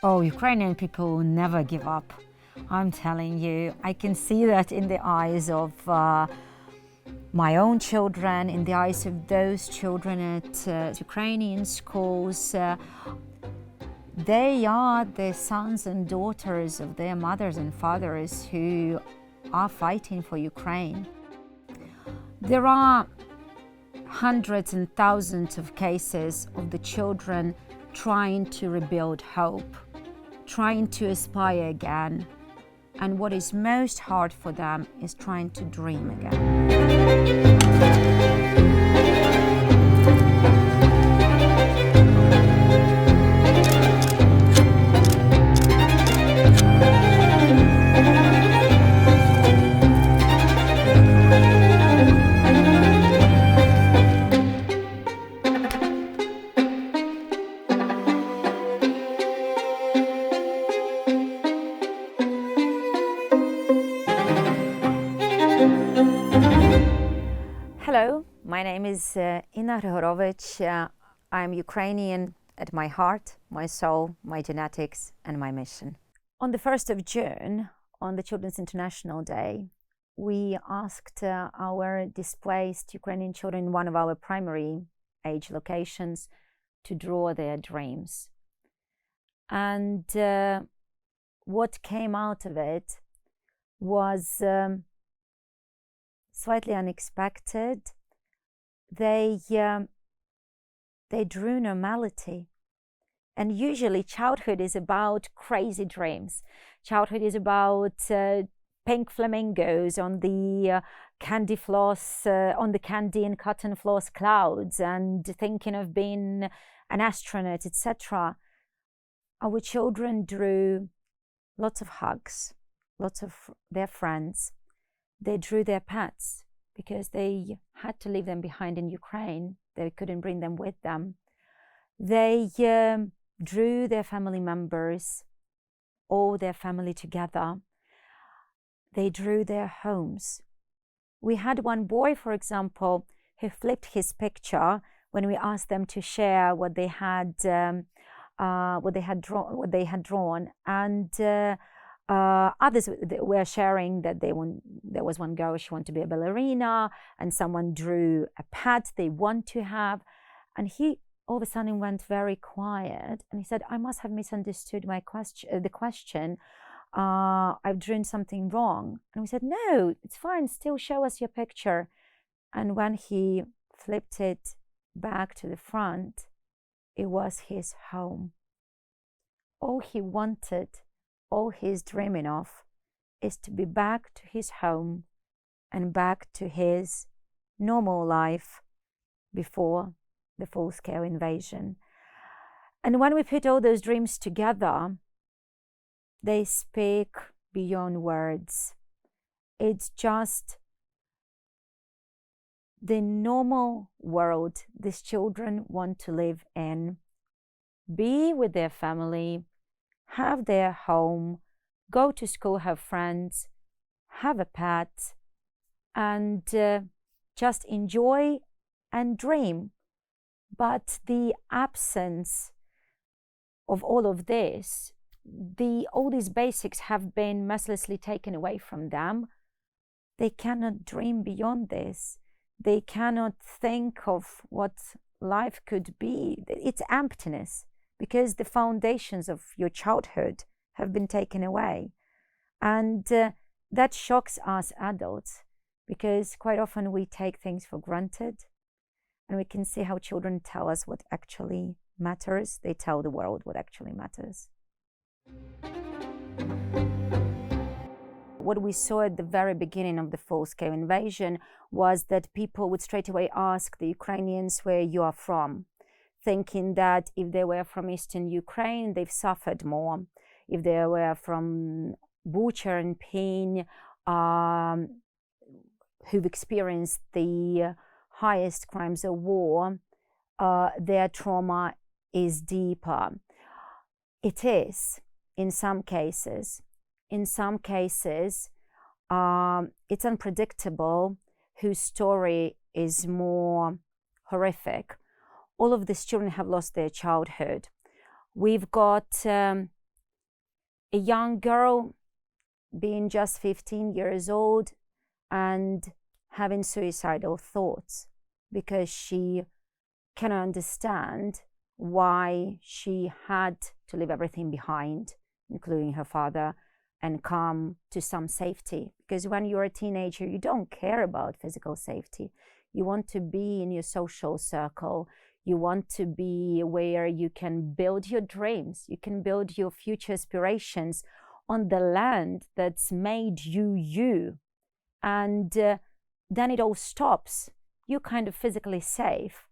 Oh, Ukrainian people never give up. I'm telling you, I can see that in the eyes of my own children, in the eyes of those children at Ukrainian schools. They are the sons and daughters of their mothers and fathers who are fighting for Ukraine. There are hundreds and thousands of cases of the children trying to rebuild hope, trying to aspire again. And what is most hard for them is trying to dream again. Hello, my name is Inna Hryhorovich. I'm Ukrainian at my heart, my soul, my genetics, and my mission. On the 1st of June, on the Children's International Day, we asked our displaced Ukrainian children in one of our primary age locations to draw their dreams. And what came out of it was slightly unexpected. They drew normality. And usually childhood is about crazy dreams. Childhood is about pink flamingos on the candy floss, on the candy and cotton floss clouds, and thinking of being an astronaut, etc. Our children drew lots of hugs, lots of their friends. They drew their pets because they had to leave them behind in Ukraine. They couldn't bring them with them. They drew their family members, all their family together. They drew their homes. We had one boy, for example, who flipped his picture when we asked them to share what they had drawn, and others were sharing that there was one girl, she wanted to be a ballerina, and someone drew a pet they want to have. And he all of a sudden went very quiet, and he said, I must have misunderstood the question. I've drawn something wrong. And we said, no, it's fine, still show us your picture. And when he flipped it back to the front, it was his home. All he wanted, all he's dreaming of, is to be back to his home and back to his normal life before the full-scale invasion. And when we put all those dreams together, they speak beyond words. It's just the normal world these children want to live in. Be with their family, have their home, go to school, have friends, have a pet, and just enjoy and dream. But the absence of all of this, all these basics have been mercilessly taken away from them. They cannot dream beyond this. They cannot think of what life could be. It's emptiness, because the foundations of your childhood have been taken away. And that shocks us adults, because quite often we take things for granted, and we can see how children tell us what actually matters. They tell the world what actually matters. What we saw at the very beginning of the full-scale invasion was that people would straight away ask the Ukrainians where you are from, thinking that if they were from Eastern Ukraine, they've suffered more. If they were from Bucha and Pain, who've experienced the highest crimes of war, their trauma is deeper. It is, in some cases. In some cases, it's unpredictable whose story is more horrific. All of these children have lost their childhood. We've got a young girl being just 15 years old and having suicidal thoughts because she cannot understand why she had to leave everything behind, including her father, and come to some safety. Because when you're a teenager, you don't care about physical safety. You want to be in your social circle. You want to be where you can build your dreams. You can build your future aspirations on the land that's made you you. And then it all stops. You're kind of physically safe,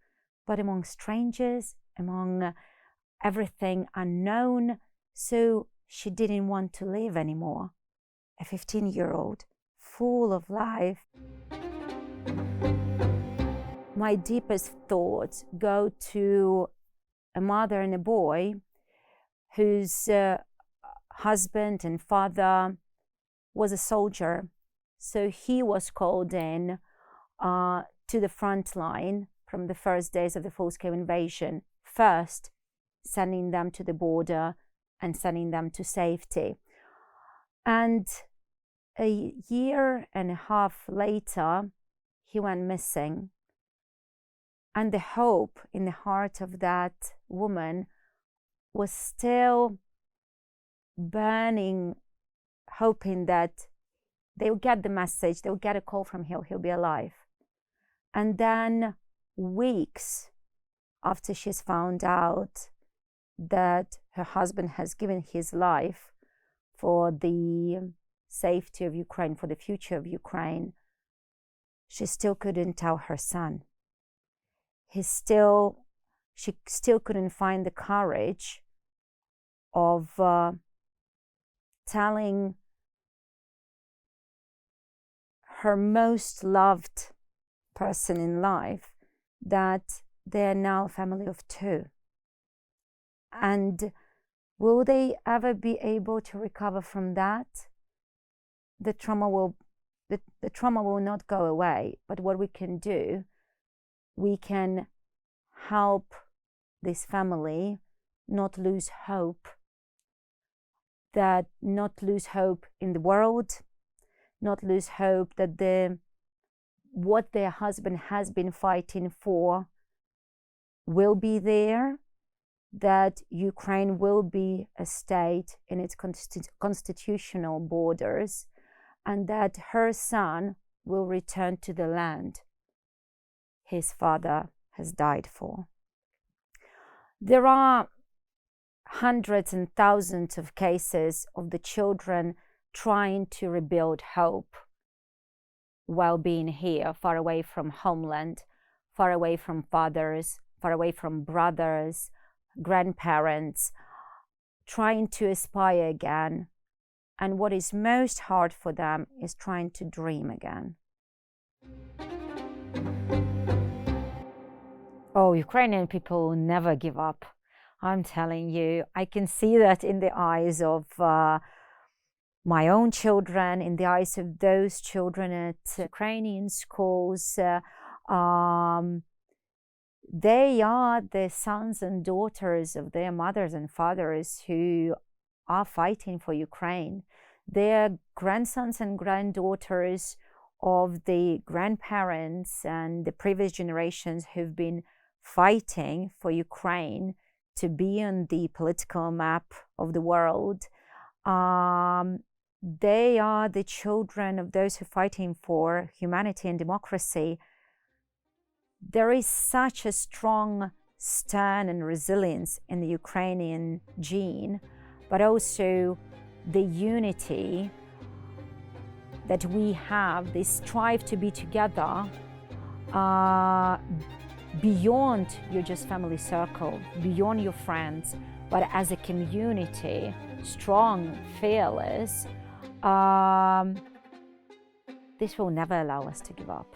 but among strangers, among everything unknown. So she didn't want to live anymore. A 15-year-old, full of life. My deepest thoughts go to a mother and a boy whose husband and father was a soldier. So he was called in to the front line from the first days of the full-scale invasion, first sending them to the border and sending them to safety. And a year and a half later, he went missing. And the hope in the heart of that woman was still burning, hoping that they'll get the message, they'll get a call from him, he'll be alive. And then weeks after she's found out that her husband has given his life for the safety of Ukraine, for the future of Ukraine, she still couldn't tell her son. She still couldn't find the courage of telling her most loved person in life that they're now a family of two. And will they ever be able to recover from that? The trauma will not go away. But what we can do, we can help this family not lose hope, not lose hope in the world, not lose hope that what their husband has been fighting for will be there, that Ukraine will be a state in its constitutional borders, and that her son will return to the land his father has died for. There are hundreds and thousands of cases of the children trying to rebuild hope while being here, far away from homeland, far away from fathers, far away from brothers, grandparents, trying to aspire again. And what is most hard for them is trying to dream again. Oh, Ukrainian people never give up. I'm telling you, I can see that in the eyes of my own children, in the eyes of those children at Ukrainian schools. They are the sons and daughters of their mothers and fathers who are fighting for Ukraine. They're grandsons and granddaughters of the grandparents and the previous generations who've been fighting for Ukraine to be on the political map of the world. They are the children of those who are fighting for humanity and democracy. There is such a strong stand and resilience in the Ukrainian gene, but also the unity that we have, this strive to be together beyond your just family circle, beyond your friends, but as a community, strong, fearless. This will never allow us to give up.